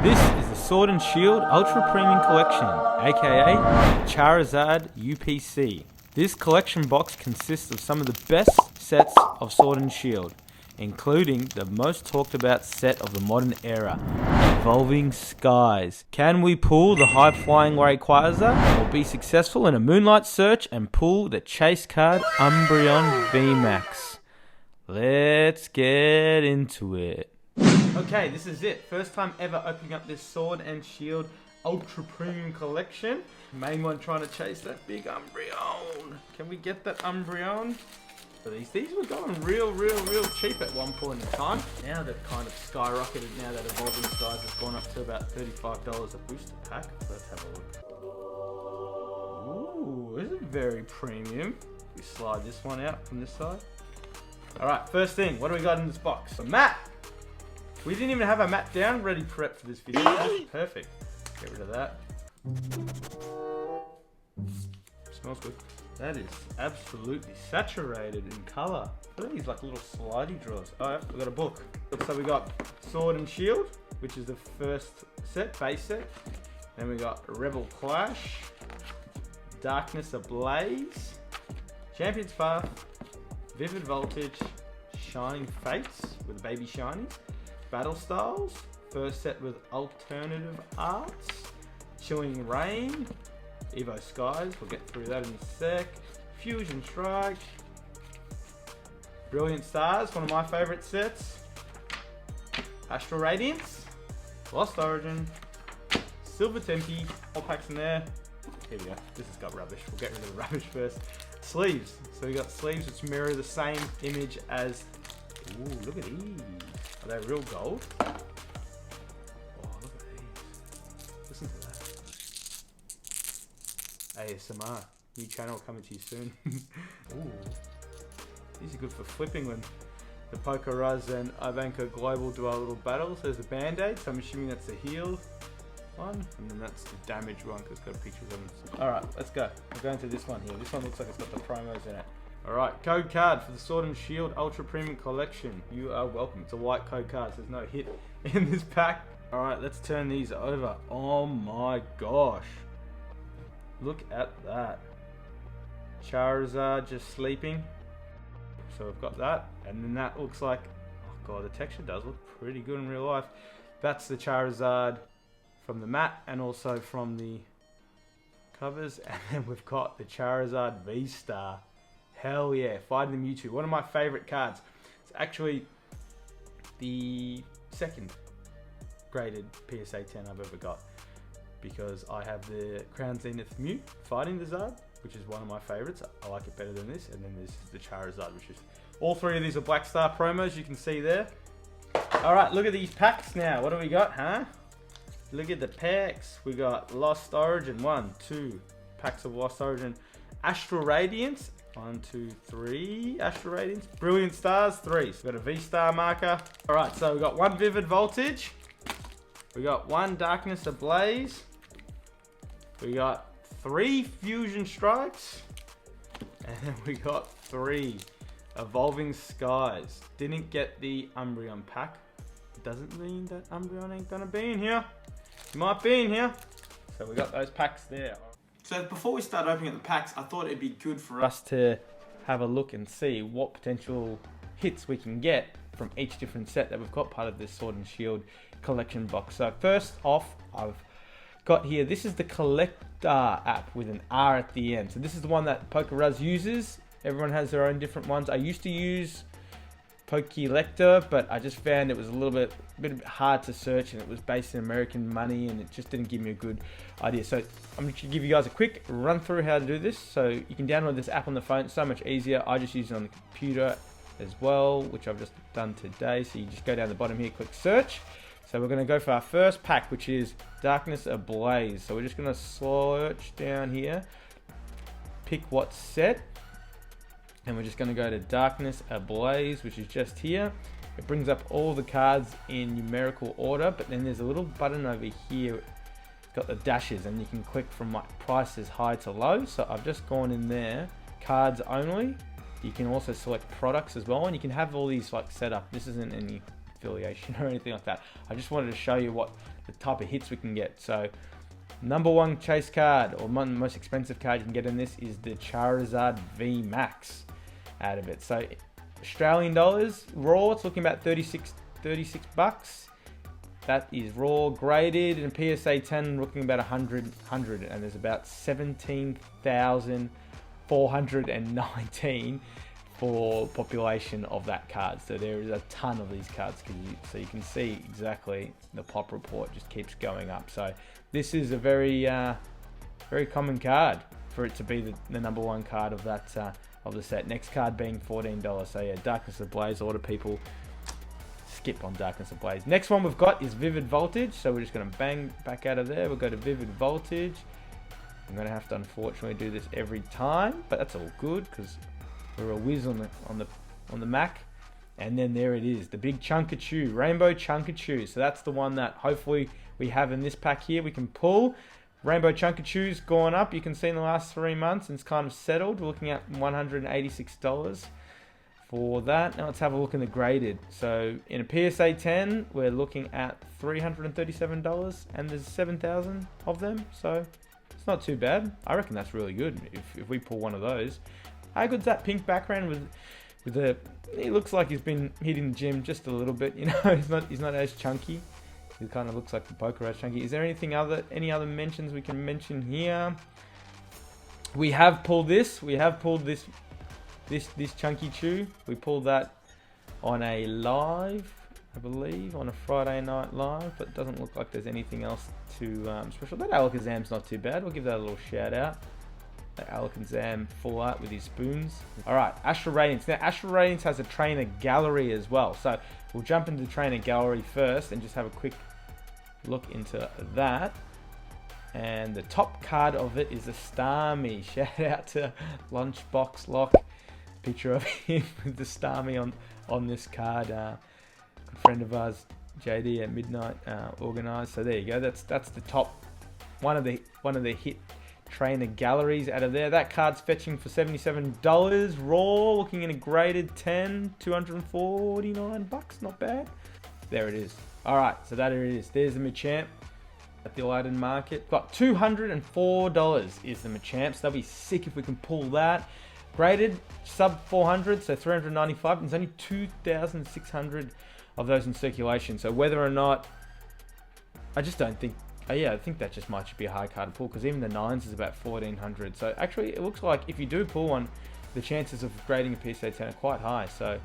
This is the Sword and Shield Ultra Premium Collection, aka Charizard UPC. This collection box consists of some of the best sets of Sword and Shield, including the most talked about set of the modern era, Evolving Skies. Can we pull the high flying Rayquaza or be successful in a Moonlight search and pull the chase card Umbreon VMAX? Let's get into it. Okay, this is it. First time ever opening up this Sword and Shield Ultra Premium Collection. Main one trying to chase that big Umbreon. Can we get that Umbreon? These were going real cheap at one point in time. Now they've kind of skyrocketed. Now that Evolving Skies has gone up to about $35 a booster pack. Let's have a look. Ooh, this is very premium. We slide this one out from this side. Alright, first thing, what do we got in this box? A mat! We didn't even have a mat down, ready prep for this video. Perfect. Get rid of that. Smells good. That is absolutely saturated in colour. Look at these like little slidey drawers. Alright, we got a book. So we got Sword and Shield, which is the first set, base set. Then we got Rebel Clash, Darkness Ablaze, Champion's Path, Vivid Voltage, Shining Fates with baby shinies, Battle Styles, first set with Alternative Arts, Chilling Rain, Evo Skies, we'll get through that in a sec, Fusion Strike, Brilliant Stars, one of my favourite sets, Astral Radiance, Lost Origin, Silver Tempe, all packs in there. Here we go, this has got rubbish, we'll get rid of the rubbish first. Sleeves, so we got sleeves which mirror the same image as, ooh, look at these. Are they real gold? Oh, look at these. Listen to that. ASMR. New channel coming to you soon. Ooh. These are good for flipping when the Pokeruz and Ivanka Global do our little battles. There's a band-aid, so I'm assuming that's the healed one. And then that's the damaged one because it's got pictures of them. Alright, let's go. We're going to this one here. This one looks like it's got the promos in it. Alright, code card for the Sword and Shield Ultra Premium Collection. You are welcome. It's a white code card, so there's no hit in this pack. Alright, let's turn these over. Oh my gosh. Look at that. Charizard just sleeping. So we've got that. And then that looks like, oh god, the texture does look pretty good in real life. That's the Charizard from the mat and also from the covers. And then we've got the Charizard V-Star. Hell yeah, Fighting the Mewtwo. One of my favourite cards. It's actually the second graded PSA 10 I've ever got. Because I have the Crown Zenith Mew Fighting the Zard, which is one of my favourites. I like it better than this. And then this is the Charizard, which is... all three of these are Black Star promos, you can see there. Alright, look at these packs now. What do we got, huh? Look at the packs. We got Lost Origin, 1, 2 packs of Lost Origin. Astral Radiance. 1, 2, 3 Astral Radiance. Brilliant Stars, 3. So we've got a V-Star marker. Alright, so we've got 1 Vivid Voltage. We got 1 Darkness Ablaze. We got 3 Fusion Strikes. And then we got 3 Evolving Skies. Didn't get the Umbreon pack. Doesn't mean that Umbreon ain't gonna be in here. It might be in here. So we got those packs there. So before we start opening up the packs, I thought it'd be good for us to have a look and see what potential hits we can get from each different set that we've got part of this Sword and Shield collection box. So first off, I've got here, this is the Collector app with an R at the end. So this is the one that Pokeruz uses. Everyone has their own different ones. I used to use Pokelector, but I just found it was a little bit hard to search and it was based in American money and it just didn't give me a good idea. So I'm going to give you guys a quick run through how to do this. So you can download this app on the phone, it's so much easier. I just use it on the computer as well, which I've just done today. So you just go down the bottom here, click search. So we're going to go for our first pack, which is Darkness Ablaze. So we're just going to search down here, pick what set. And we're just going to go to Darkness Ablaze, which is just here. It brings up all the cards in numerical order, but then there's a little button over here. It's got the dashes, and you can click from like prices high to low. So I've just gone in there, cards only. You can also select products as well, and you can have all these like set up. This isn't any affiliation or anything like that. I just wanted to show you what the type of hits we can get. So number one chase card, or most expensive card you can get in this, is the Charizard V Max out of it. So Australian dollars, raw, it's looking about 36 bucks. That is raw, graded, and PSA 10 looking about 100, and there's about 17,419 for population of that card. So there is a ton of these cards, so you can see exactly the pop report just keeps going up. So this is a very common card for it to be the number one card of that of the set. Next card being $14. So yeah, Darkness Ablaze. A lot of people skip on Darkness Ablaze. Next one we've got is Vivid Voltage. So we're just going to bang back out of there. We'll go to Vivid Voltage. I'm going to have to unfortunately do this every time, but that's all good because we're a whiz on the Mac. And then there it is, the big Chunkachu, Rainbow Chunkachu. So that's the one that hopefully we have in this pack here. We can pull. Rainbow Chunkachu's gone up. You can see in the last 3 months, and it's kind of settled. We're looking at $186 for that. Now let's have a look in the graded. So in a PSA 10, we're looking at $337, and there's 7,000 of them. So it's not too bad. I reckon that's really good if we pull one of those. How good's that pink background with the? He looks like he's been hitting the gym just a little bit. You know, he's not as chunky. He kind of looks like the poker as chunky. Is there any other mentions we can mention here? We have pulled this. We have pulled this Chunky Chew. We pulled that on a live, I believe, on a Friday night live. But it doesn't look like there's anything else too special. That Alakazam's not too bad. We'll give that a little shout out. That Alakazam full art with his spoons. All right, Astral Radiance. Now, Astral Radiance has a trainer gallery as well. So we'll jump into the trainer gallery first and just have a quick look into that. And the top card of it is a Starmie. Shout out to Lunchbox Lock. Picture of him with the Starmie on this card. Good friend of ours, JD at Midnight, organised. So there you go. That's the top one of the hit trainer galleries out of there. That card's fetching for $77 raw, looking in a graded 10, $249. Not bad. There it is. All right, so that it is. There's the Machamp at the Aladdin Market. Got $204 is the Machamp. So that'll be sick if we can pull that. Graded sub 400, so 395. And there's only 2,600 of those in circulation. So whether or not, I just don't think. Yeah, I think that just might be a high card to pull because even the 9s is about 1,400. So actually, it looks like if you do pull one, the chances of grading a PSA 10 are quite high. So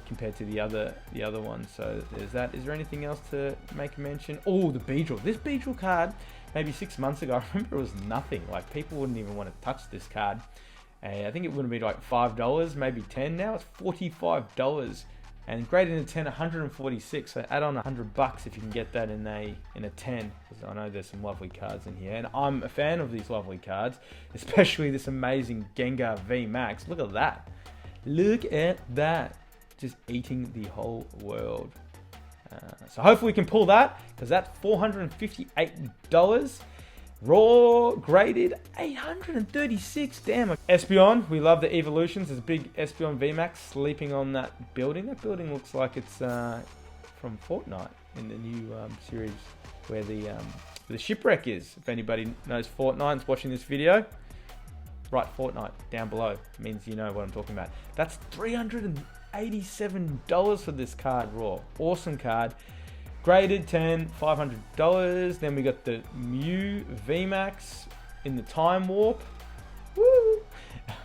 compared to the other ones. So there's that. Is there anything else to make a mention? Oh, the Beedrill. This Beedrill card, maybe 6 months ago, I remember it was nothing. Like people wouldn't even want to touch this card. I think it would have been like $5, maybe 10. Now it's $45. And graded in a 10, 146. So add on $100 if you can get that in a 10. Because I know there's some lovely cards in here, and I'm a fan of these lovely cards, especially this amazing Gengar V Max. Look at that! Look at that! Just eating the whole world. So hopefully we can pull that because that's $458. Raw graded 836. Damn. Espeon, we love the eeveelutions. There's a big Espeon VMAX sleeping on that building. That building looks like it's from Fortnite in the new series where the shipwreck is. If anybody knows Fortnite and's watching this video, write Fortnite down below. It means you know what I'm talking about. That's $387 for this card raw. Awesome card. Graded 10, $500. Then we got the Mew VMAX in the Time Warp. Woo!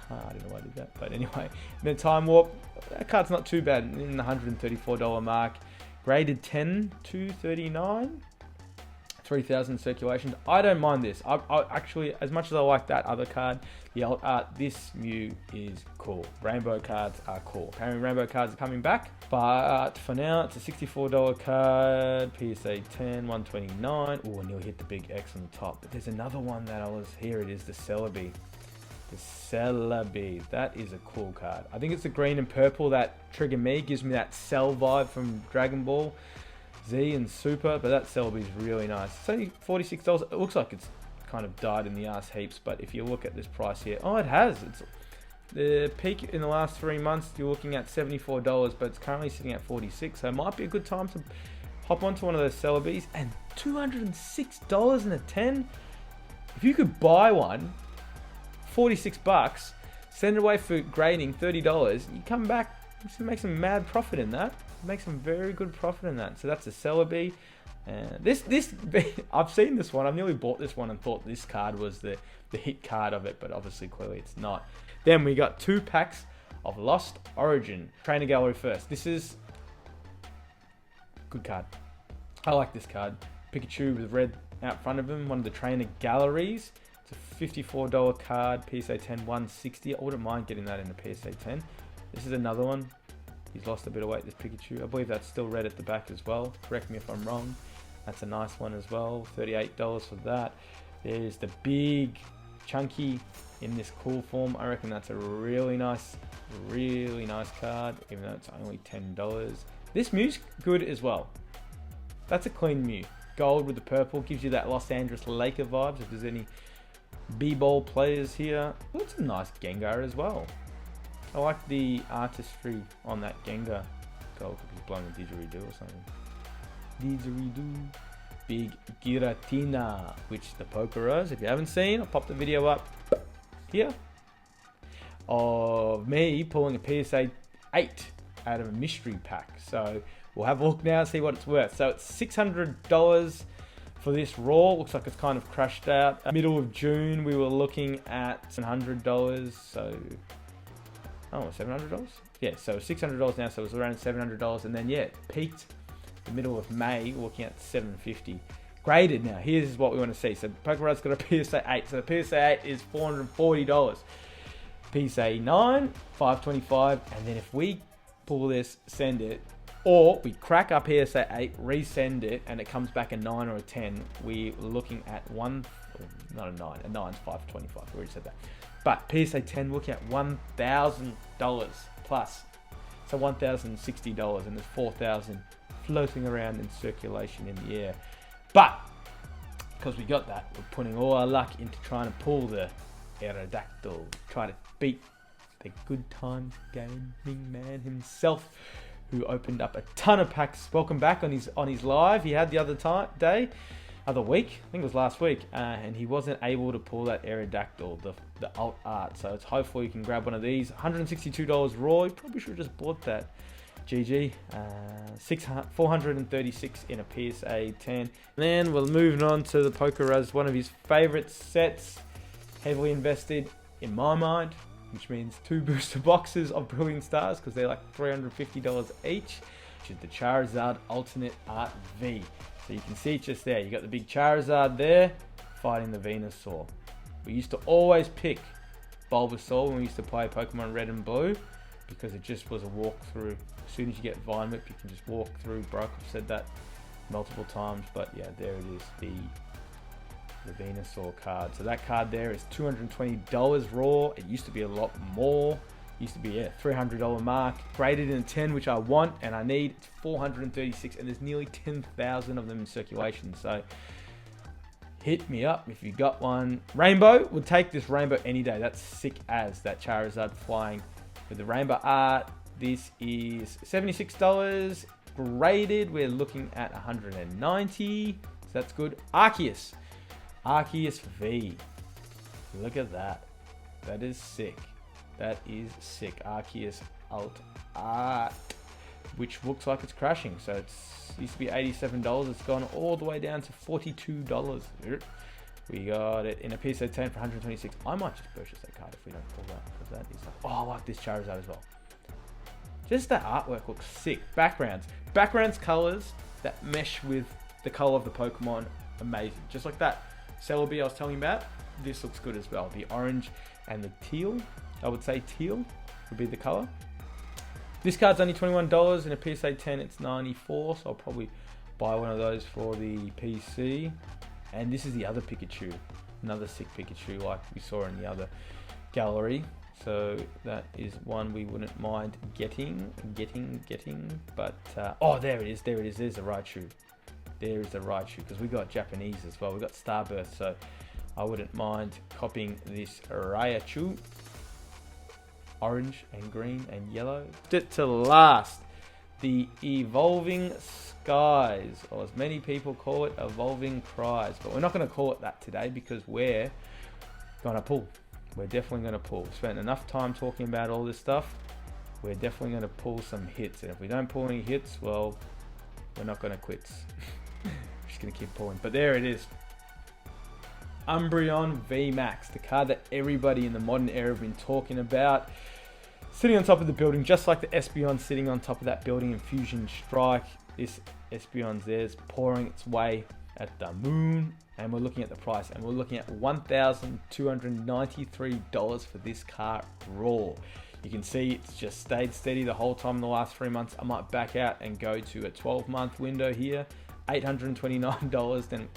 I don't know why I did that, but anyway. The Time Warp, that card's not too bad, in the $134 mark. Graded 10, $239. 3,000 circulations. I don't mind this. I actually, as much as I like that other card, the alt art, this Mew is cool. Rainbow cards are cool. Apparently rainbow cards are coming back, but for now it's a $64 card. PSA 10, 129. Oh, and you'll hit the big X on the top. But there's another one that here it is, the Celebi. The Celebi. That is a cool card. I think it's the green and purple that trigger me. Gives me that Cell vibe from Dragon Ball Z and Super, but that Celebi is really nice. It's only $46. It looks like it's kind of died in the ass heaps, but if you look at this price here, oh, it has. It's the peak in the last 3 months. You're looking at $74, but it's currently sitting at $46. So it might be a good time to hop onto one of those Celebes, and $206 in a 10. If you could buy one, 46 bucks, send it away for grading, $30, you come back, you make some mad profit in that. Make some very good profit in that. So that's a Celebi. This I've seen this one. I've nearly bought this one and thought this card was the hit card of it, but obviously clearly it's not. Then we got 2 packs of Lost Origin. Trainer Gallery first. This is good card. I like this card. Pikachu with red out front of him. One of the Trainer Galleries. It's a $54 card. PSA 10 160. I wouldn't mind getting that in the PSA 10. This is another one. He's lost a bit of weight, this Pikachu. I believe that's still red at the back as well. Correct me if I'm wrong. That's a nice one as well. $38 for that. There's the big, chunky in this cool form. I reckon that's a really nice card, even though it's only $10. This Mew's good as well. That's a clean Mew. Gold with the purple gives you that Los Angeles Laker vibes. If there's any B-ball players here, well, it's a nice Gengar as well. I like the artistry on that Gengar. Gold could be blowing a didgeridoo or something. Didgeridoo. Big Giratina, which the Pokerose, if you haven't seen, I'll pop the video up here of me pulling a PSA 8 out of a mystery pack. So we'll have a look now and see what it's worth. So it's $600 for this raw. Looks like it's kind of crashed out. Middle of June, we were looking at $700. So, oh, $700? Yeah, so $600 now, so it was around $700. And then, yeah, it peaked the middle of May, looking at $750. Graded now. Here's what we want to see. So Pokerod's got a PSA 8. So the PSA 8 is $440. PSA 9, $525. And then if we pull this, send it, or we crack our PSA 8, resend it, and it comes back a 9 or a 10, we're looking at not a 9, a 9's $525. We already said that. But PSA 10, looking at $1,000 plus. So $1,060, and there's $4,000 floating around in circulation in the air. But because we got that, we're putting all our luck into trying to pull the Aerodactyl, try to beat the Good Times Gaming man himself, who opened up a ton of packs. Welcome back on his live he had the other week, I think it was last week, and he wasn't able to pull that Aerodactyl, the alt art. So it's hopefully you can grab one of these. $162 raw. You probably should have just bought that. GG. 436 in a PSA 10. And then we're moving on to the Pokerose, one of his favorite sets, heavily invested in my mind, which means 2 booster boxes of Brilliant Stars because they're like $350 each, which is the Charizard Alternate Art V. So you can see it just there. You got the big Charizard there fighting the Venusaur. We used to always pick Bulbasaur when we used to play Pokemon Red and Blue because it just was a walkthrough. As soon as you get Vine Whip, you can just walk through. Broke, I've said that multiple times, but yeah, there it is, the Venusaur card. So that card there is $220 raw. It used to be a lot more. It used to be a $300 mark. Graded in a 10, which I want and I need. It's 436, and there's nearly 10,000 of them in circulation. So hit me up if you got one. Rainbow, would take this Rainbow any day. That's sick as that Charizard flying with the Rainbow art. This is $76. Graded, we're looking at 190. So that's good. Arceus V. Look at that. That is sick. That is sick. Arceus Alt Art, which looks like it's crashing. So it used to be $87. It's gone all the way down to $42. We got it in a PSA 10 for 126. I might just purchase that card if we don't pull that, because that is like, oh, I like this Charizard as well. Just that artwork looks sick. Backgrounds, colors that mesh with the color of the Pokemon, amazing. Just like that Celebi I was telling you about, this looks good as well. The orange and the teal, I would say teal would be the color. This card's only $21. In a PSA 10, it's $94, so I'll probably buy one of those for the PC. And this is the other Pikachu, another sick Pikachu like we saw in the other gallery. So that is one we wouldn't mind getting. But oh, there it is. There's the Raichu. There is the Raichu, because we got Japanese as well. We got Starburst, so I wouldn't mind copying this Raichu. Orange and green and yellow. To last, the Evolving Skies, or as many people call it, Evolving Cries. But we're not going to call it that today because we're going to pull. We're definitely going to pull. We've spent enough time talking about all this stuff. We're definitely going to pull some hits. And if we don't pull any hits, well, we're not going to quit. We're just going to keep pulling. But there it is. Umbreon VMAX, the card that everybody in the modern era have been talking about. Sitting on top of the building, just like the Espeon sitting on top of that building in Fusion Strike. This Espeon's there, is pouring its way at the moon. And we're looking at the price, and we're looking at $1,293 for this car raw. You can see it's just stayed steady the whole time in the last 3 months. I might back out and go to a 12-month window here, $829, then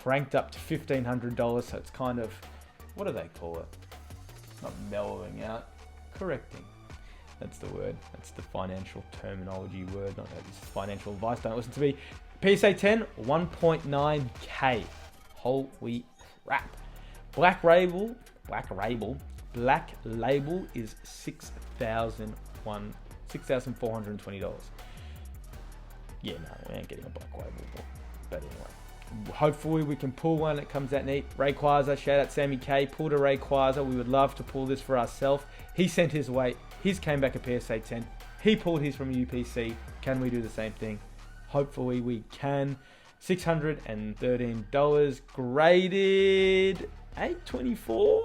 cranked up to $1,500. So it's kind of, what do they call it? Not mellowing out, correcting. That's the word. That's the financial terminology word. Not that it's financial advice. Don't listen to me. PSA 10, 1.9K. Holy crap. Black Label is $6,420. Yeah, no, we ain't getting a Black Label. But anyway. Hopefully we can pull one that comes out neat. Rayquaza, shout out Sammy K, pulled a Rayquaza. We would love to pull this for ourselves. He sent his weight. His came back a PSA 10. He pulled his from UPC. Can we do the same thing? Hopefully we can. $613. Graded 824.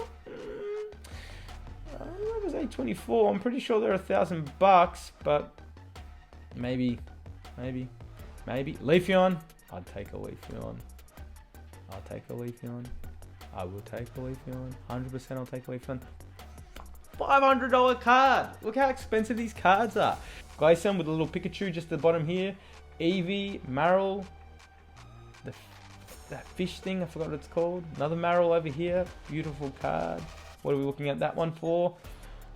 I don't know if it was 824. I'm pretty sure they're $1,000, but maybe. Leafeon. I'd take a Leafeon. I will take a Leafeon. 100% I'll take a Leafeon. $500 card. Look how expensive these cards are. Glaceon with a little Pikachu just at the bottom here. Eevee, Marill. That fish thing, I forgot what it's called. Another Marill over here. Beautiful card. What are we looking at that one for?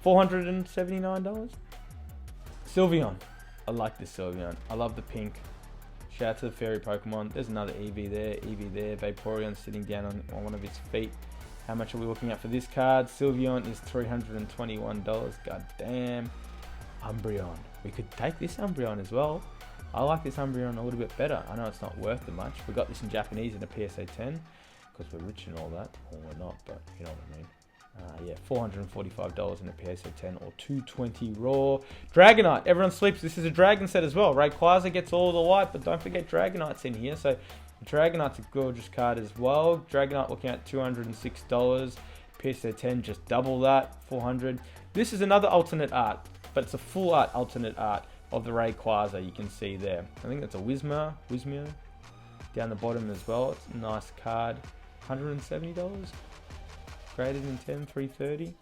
$479. Sylveon. I like this Sylveon. I love the pink. Shout out to the fairy Pokemon. There's another Eevee there. Vaporeon sitting down on one of his feet. How much are we looking at for this card? Sylveon is $321. God damn. Umbreon. We could take this Umbreon as well. I like this Umbreon a little bit better. I know it's not worth that much. We got this in Japanese in a PSA 10 because we're rich and all that. Or we're not, but you know what I mean. Yeah, $445 in a PSA 10 or $220 raw. Dragonite, everyone sleeps. This is a Dragon set as well. Rayquaza gets all the light, but don't forget Dragonite's in here. So Dragonite's a gorgeous card as well. Dragonite looking at $206. PSA 10 just double that, $400. This is another alternate art, but it's a full art alternate art of the Rayquaza. You can see there. I think that's a Whismur down the bottom as well. It's a nice card. $170. Graded in 10, $330.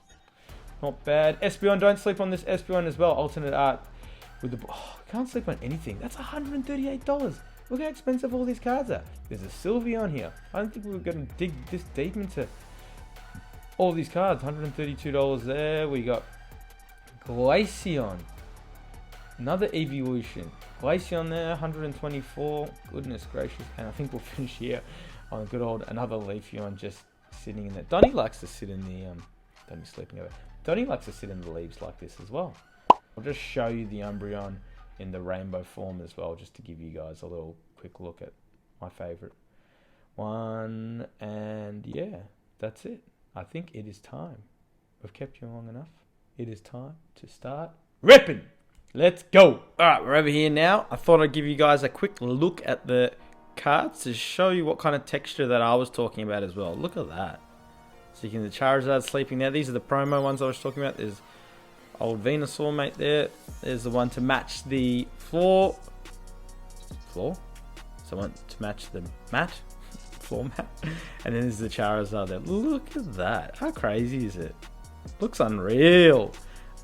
Not bad. Espeon, don't sleep on this Espeon as well. Alternate art with the. Oh, can't sleep on anything. That's $138. Look how expensive all these cards are. There's a Sylveon here. I don't think we were going to dig this deep into all these cards. $132 there. We got Glaceon. Another eeveelution. Glaceon there, $124. Goodness gracious. And I think we'll finish here on a good old another Leafeon just sitting in there. Donnie likes to sit in the don't be sleeping over. Donnie likes to sit in the leaves like this as well. I'll just show you the Umbreon in the rainbow form as well, just to give you guys a little quick look at my favorite one. And yeah, that's it. I think it is time. We've kept you long enough. It is time to start ripping. Let's go. All right, we're over here now. I thought I'd give you guys a quick look at the cards to show you what kind of texture that I was talking about as well. Look at that. So you can the Charizard sleeping there. These are the promo ones I was talking about. There's old Venusaur mate there. There's the one to match the floor. So one to match the mat. Floor mat. And then there's the Charizard there. Look at that. How crazy is it? Looks unreal.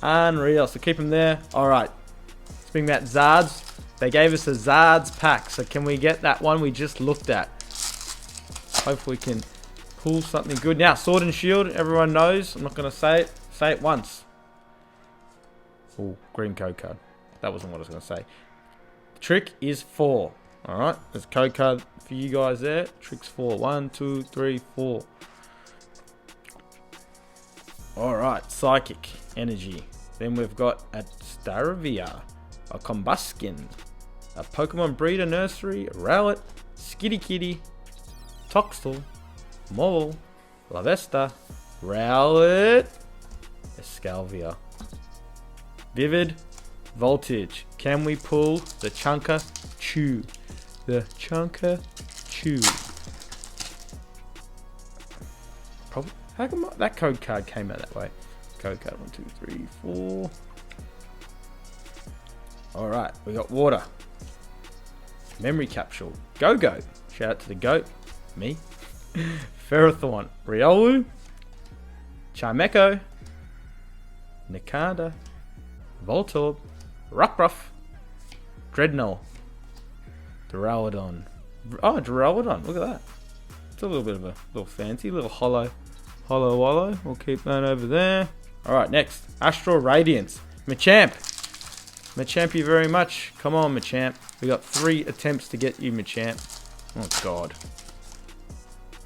Unreal. So keep them there. Alright. Speaking about Zards. They gave us a Zards pack. So can we get that one we just looked at? Hopefully we can pull something good. Now, Sword and Shield. Everyone knows. I'm not going to say it. Say it once. Oh, green code card. That wasn't what I was going to say. The trick is 4. Alright. There's a code card for you guys there. Trick's 4. 1, 2, 3, 4. Alright. Psychic Energy. Then we've got a Staravia. a Combuskin, a Pokemon Breeder Nursery, a Rowlet, Skitty Kitty, Toxel, Maul, Lavesta, Rowlet, Escalvia, Vivid, Voltage. Can we pull the Chunker Chew? The Chunker Chew. Probably. How come that code card came out that way? Code card 1, 2, 3, 4. Alright, we got water. Memory capsule. Go-Go. Shout out to the goat. Me. Ferrothorn. Riolu. Charmeco. Nikada. Voltorb. Rockruff. Dreadnought. Duraludon. Oh, Duraludon. Look at that. It's a little bit of a little fancy, little hollow wallow. We'll keep that over there. Alright, next. Astral Radiance. Machamp. Machamp you very much. Come on, Machamp. We got 3 attempts to get you, Machamp. Oh, God.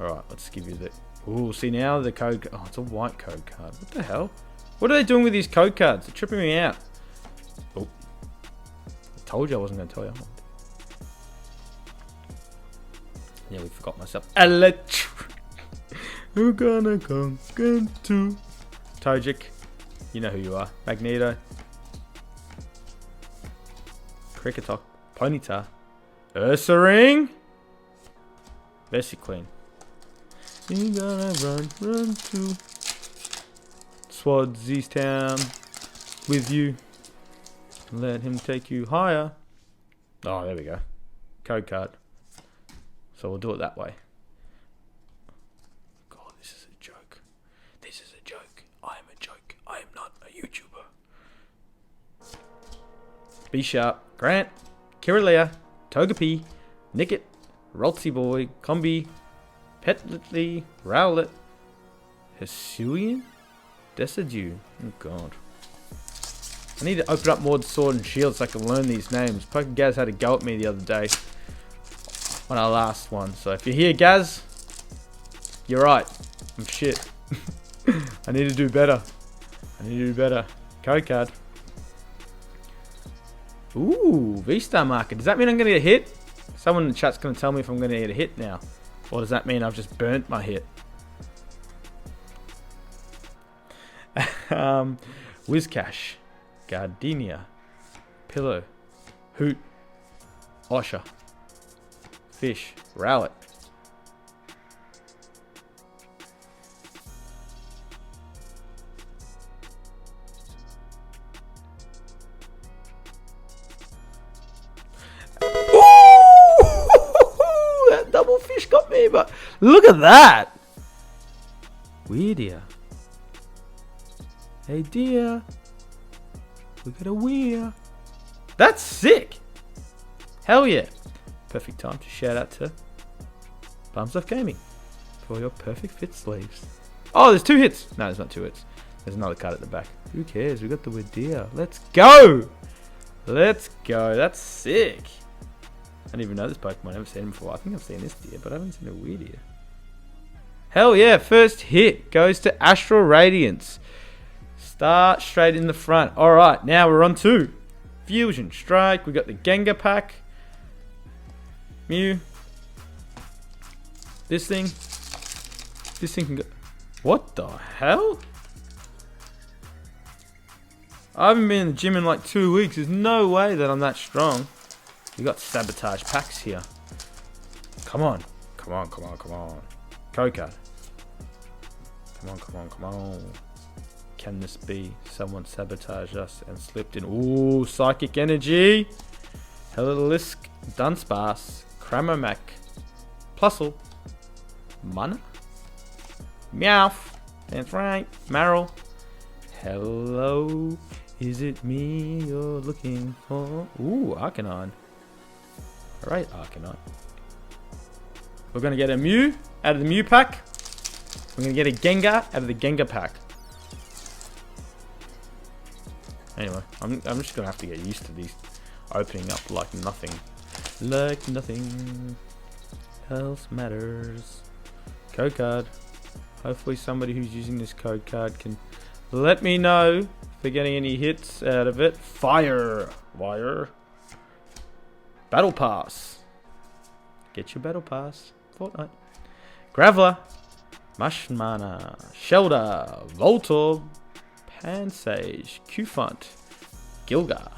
Alright, let's give you the... Ooh, see now the code... Oh, it's a white code card. What the hell? What are they doing with these code cards? They're tripping me out. Oh. I told you I wasn't going to tell you. Nearly forgot myself. Who gonna come to Tojic? You know who you are. Magneto. Kricketok. Ponyta. Ursaring. Vesiclean. You gonna run to Swadzies Town with you. Let him take you higher. Oh, there we go. Code card. So we'll do it that way. God, this is a joke. This is a joke. I am a joke. I am not a YouTuber. B-Sharp, Grant, Kirillea, Togepi, Nickit, Roltsy Boy, Combi, Petley, Rowlet, Hisuian, Decidueye. Oh God. I need to open up more Sword and Shield so I can learn these names. Pokegaz had a go at me the other day on our last one. So if you're here, Gaz, you're right. I'm shit. I need to do better. Code card. Ooh, V-Star marker. Does that mean I'm going to get a hit? Someone in the chat's going to tell me if I'm going to get a hit now. Or does that mean I've just burnt my hit? Whiscash. Gardenia. Pillow. Hoot. Osher. Fish. Rowlet. That double fish got me, but look at that. Weirdia. Hey dear. Look at a weir. That's sick. Hell yeah. Perfect time to shout out to Bums Off Gaming for your perfect fit sleeves. Oh, there's 2 hits. No, there's not 2 hits. There's another card at the back. Who cares? We got the Weirdia. Let's go. Let's go. That's sick. I didn't even know this Pokemon. I've never seen him before. I think I've seen this deer, but I haven't seen a Weirdia. Hell yeah. First hit goes to Astral Radiance. Start straight in the front. Alright, now we're on to Fusion Strike. We got the Gengar pack. Mew. This thing can go... What the hell? I haven't been in the gym in like 2 weeks. There's no way that I'm that strong. We got sabotage packs here. Come on. Code card. Come on. Can this be someone sabotaged us and slipped in? Ooh, Psychic Energy. Hellisk, Dunsparce, Cramomac, Plusle, Mana, Meowth, that's right, Marill. Hello, is it me you're looking for? Ooh, Arcanine. Alright, Arcanine. We're going to get a Mew out of the Mew pack. We're going to get a Gengar out of the Gengar pack. Anyway, I'm just going to have to get used to these opening up like nothing. Like nothing else matters. Code card. Hopefully somebody who's using this code card can let me know If they're getting any hits out of it. Fire. Wire. Battle Pass. Get your Battle Pass. Fortnite. Graveler. Mushmana. Shelter. Voltorb. Pansage. Qfont. Gilgar.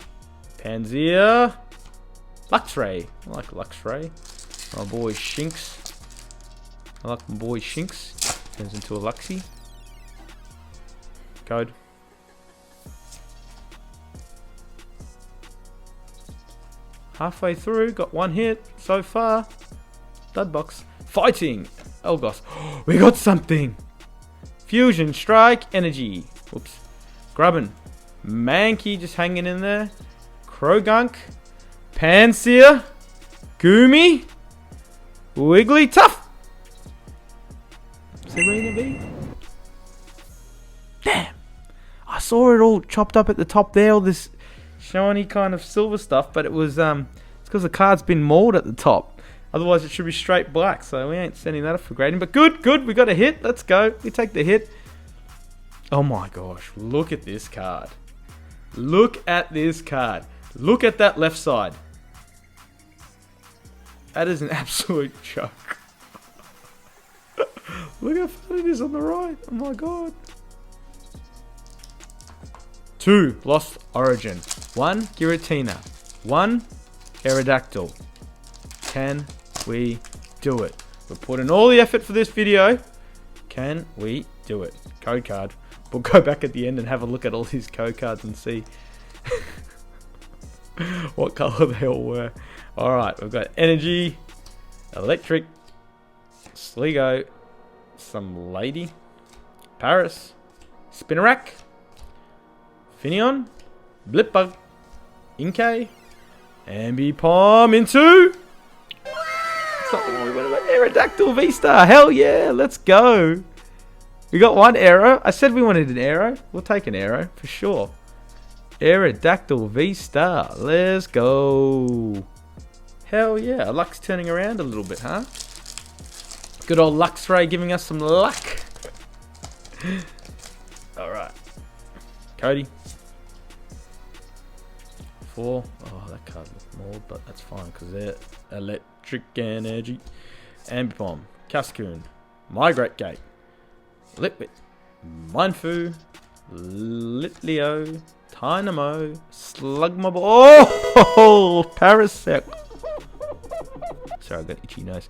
Panzea. Luxray. I like Luxray. My boy Shinx. I like my boy Shinx. Turns into a Luxie. Code. Halfway through, got one hit so far. Dud box. Fighting. Elgos. We got something. Fusion Strike Energy. Whoops. Grubbin. Mankey just hanging in there. Krogunk. Pansear. Goomy. Wigglytuff. Serena B. Damn. I saw it all chopped up at the top there. All this shiny kind of silver stuff. But it was, it's because the card's been mauled at the top. Otherwise it should be straight black. So we ain't sending that up for grading. But good. We got a hit. Let's go. We take the hit. Oh my gosh. Look at this card. Look at this card. Look at that left side. That is an absolute joke. Look how fun it is on the right. Oh my god. 2 Lost Origin. 1 Giratina. 1 Aerodactyl. Can we do it? We're putting all the effort for this video. Can we do it? Code card. We'll go back at the end and have a look at all these code cards and see what colour they all were. Alright, we've got Energy, Electric, Sligo, some Lady, Paris, Spinarak, Finneon, Blipbug, Inkay, Ambipom into... That's not the one we went about. Aerodactyl V-Star. Hell yeah, let's go. We got one arrow. I said we wanted an arrow. We'll take an arrow for sure. Aerodactyl V-Star. Let's go. Hell yeah. Luck's turning around a little bit, huh? Good old Luxray giving us some luck. Alright. Cody. 4. Oh, that card looks more, but that's fine because they're electric energy. Ambipom. Cascoon. Migrate Gate. Litbit, Mindfu, Litleo, Dynamo, Slugmob. Oh, Parasect. Sorry, I got itchy nose.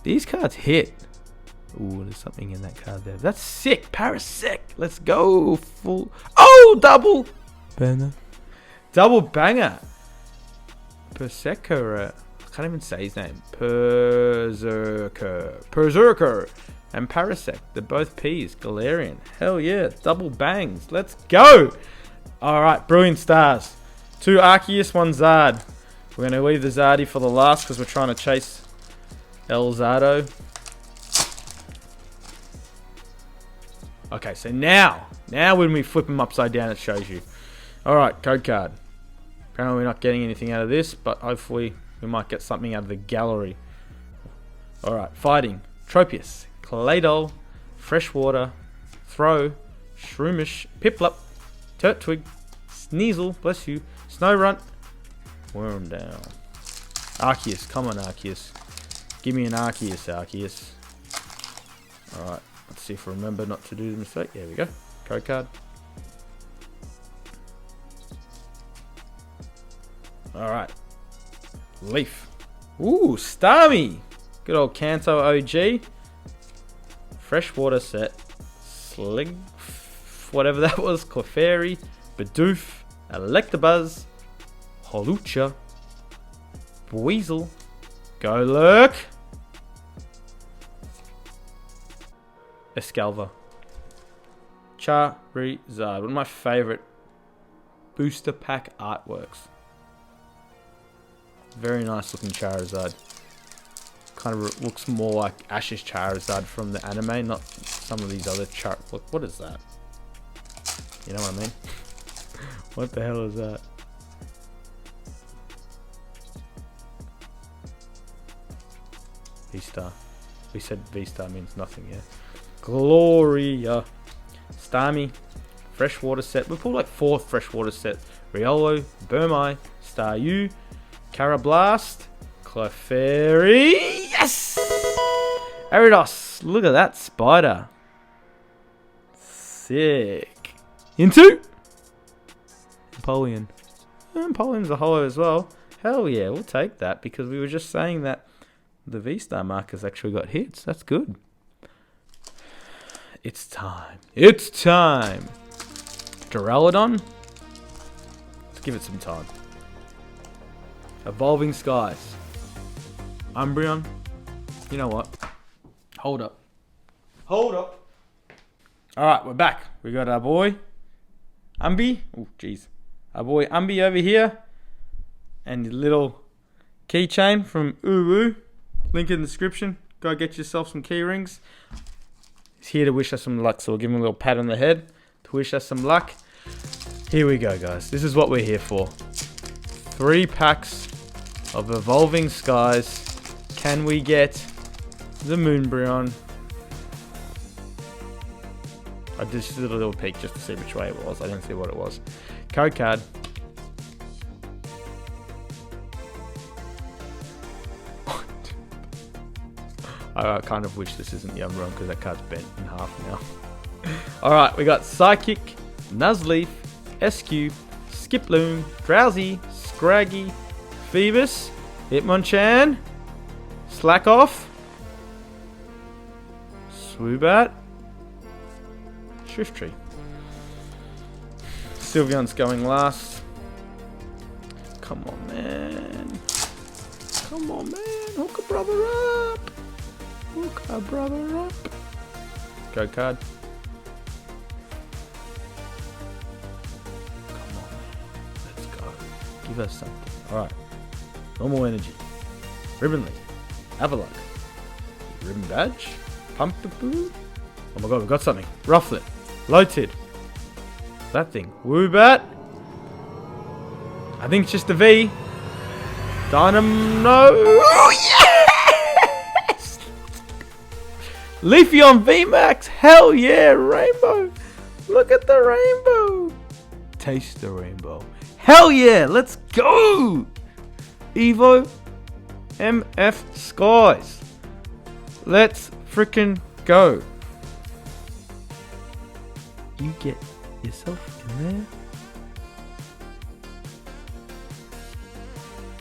These cards hit. Ooh, there's something in that card there. That's sick. Parasect. Let's go. Full. Oh, double banger. Double banger. Berserker. I can't even say his name. Berserker. And Parasect. They're both P's. Galarian. Hell yeah. Double bangs. Let's go. Alright. Brilliant stars. 2 Arceus, 1 Zard. We're going to leave the Zardy for the last because we're trying to chase El Zardo. Okay. So now when we flip them upside down, it shows you. Alright. Code card. Apparently we're not getting anything out of this, but hopefully we might get something out of the gallery. Alright. Fighting. Tropius. Claydol, Freshwater, Throw, Shroomish, Piplup, Turtwig, Sneasel, bless you, Snowrunt, Wormdown. Arceus, come on Arceus. Give me an Arceus, Arceus. Alright, let's see if I remember not to do the mistake. There we go. Code card. Alright. Leaf. Ooh, Starmie. Good old Kanto OG. Freshwater set, Slig, whatever that was, Clefairy, Bidoof, Electabuzz, Holucha, Weasel, Golurk, Escalva, Charizard, one of my favourite booster pack artworks. Very nice looking Charizard. Kind of looks more like Ash's Charizard from the anime, not some of these other what is that? You know what I mean? What the hell is that? V-Star. We said V-Star means nothing, yeah. Gloria. Starmie. freshwater set. We pulled like 4 freshwater sets. Riolo, Burmai, Staryu, Carablast, Clefairy. Yes! Aridos. Look at that spider. Sick. Into Empoleon. Empoleon's a holo as well. Hell yeah, we'll take that because we were just saying that the V-Star markers actually got hits. That's good. It's time. It's time. Duraludon. Let's give it some time. Evolving Skies. Umbreon. You know what? Hold up. Hold up. Alright, we're back. We got our boy Umby. Oh, jeez. Our boy Umby over here. And the little keychain from Uwu. Link in the description. Go get yourself some key rings. He's here to wish us some luck, so we'll give him a little pat on the head to wish us some luck. Here we go, guys. This is what we're here for. 3 packs of Evolving Skies. Can we get the Moonbreon? I just did a little peek just to see which way it was. I didn't see what it was. Code card. I kind of wish this isn't the Umbreon because that card's bent in half now. Alright, we got Psychic, Nuzleaf, SQ, Skiploom, Drowsy, Scraggy, Phoebus, Hitmonchan, Slackoff, Swoobat, Shiftry. Sylveon's going last. Come on, man. Come on, man. Hook a brother up. Hook a brother up. Go card. Come on, man. Let's go. Give us something. Alright. Normal Energy. Ribbon Leaf. Avalok. Ribbon Badge. Pumpkaboo. Oh my god, we got something. Rufflet. Lotid. That thing. Woobat. I think it's just a V. Dynamo. Yes! Leafeon VMAX. Hell yeah, rainbow. Look at the rainbow. Taste the rainbow. Hell yeah, let's go. Evo MF Skies. Let's freaking go. You get yourself in there.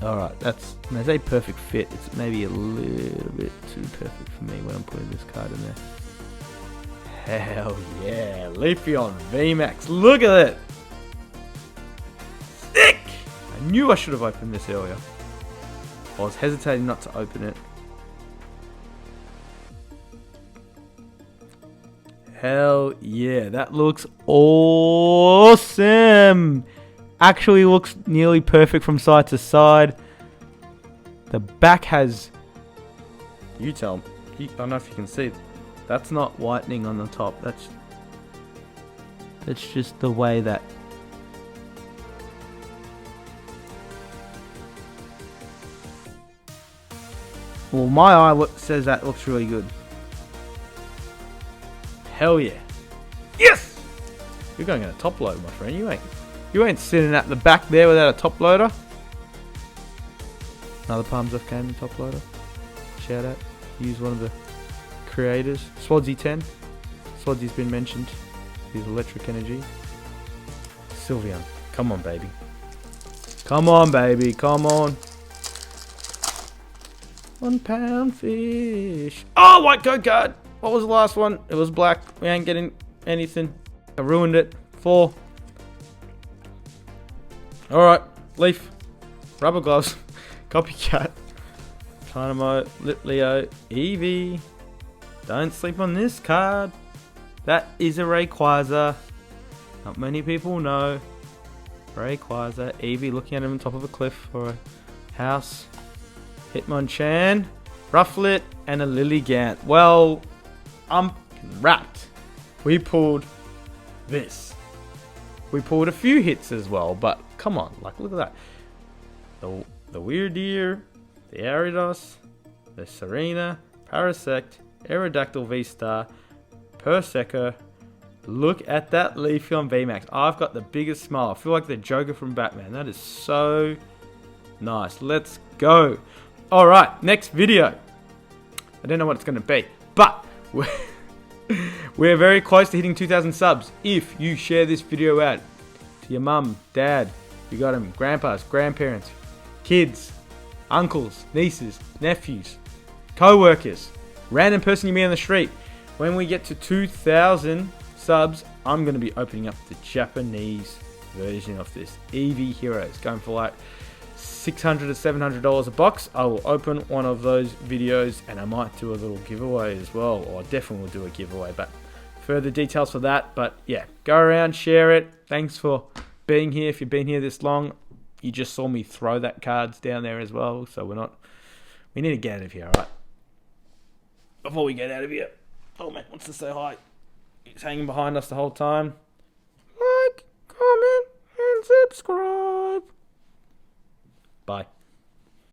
Alright, that's, when I say perfect fit, it's maybe a little bit too perfect for me when I'm putting this card in there. Hell yeah, Leafeon VMAX, look at it! Sick! I knew I should have opened this earlier. I was hesitating not to open it. Hell yeah, that looks awesome! Actually looks nearly perfect from side to side. The back has... You tell me. I don't know if you can see. That's not whitening on the top. That's just the way that... Well, my eye says that looks really good. Hell yeah. Yes! You're going in a top load, my friend. You ain't sitting at the back there without a top loader. Another Palms Off Gaming top loader. Shout out. Use one of the creators. Swadsy 10. Swadsy's been mentioned. His electric energy. Sylveon. Come on, baby. Come on, baby. Come on. 1 pound fish. Oh, white code card. What was the last one? It was black. We ain't getting anything. I ruined it. 4. Alright. Leaf. Rubber gloves. Copycat. Dynamo. Litleo. Eevee. Don't sleep on this card. That is a Rayquaza. Not many people know. Rayquaza. Eevee looking at him on top of a cliff or a house. Hitmonchan. Rufflet. And a Lilligant. Well, I'm wrapped. We pulled this. We pulled a few hits as well, but come on, like look at that. The Weirdeer, the Aridos, the Serena, Parasect, Aerodactyl V-Star, Persecker, Look at that Leafeon VMAX. I've got the biggest smile. I feel like the Joker from Batman. That is so nice. Let's go. All right, next video. I don't know what it's going to be, but we're very close to hitting 2,000 subs. If you share this video out to your mum, dad, you got them, grandpas, grandparents, kids, uncles, nieces, nephews, co-workers, random person you meet on the street. When we get to 2,000 subs, I'm going to be opening up the Japanese version of this Eevee Heroes, going for like $600 to $700 a box. I will open one of those videos and I might do a little giveaway as well, or I definitely will do a giveaway, but further details for that. But yeah, go around, share it. Thanks for being here. If you've been here this long, you just saw me throw that cards down there as well, so we need to get out of here, alright? Before we get out of here, oh man wants to say hi. He's hanging behind us the whole time. Like, comment, and subscribe. Bye.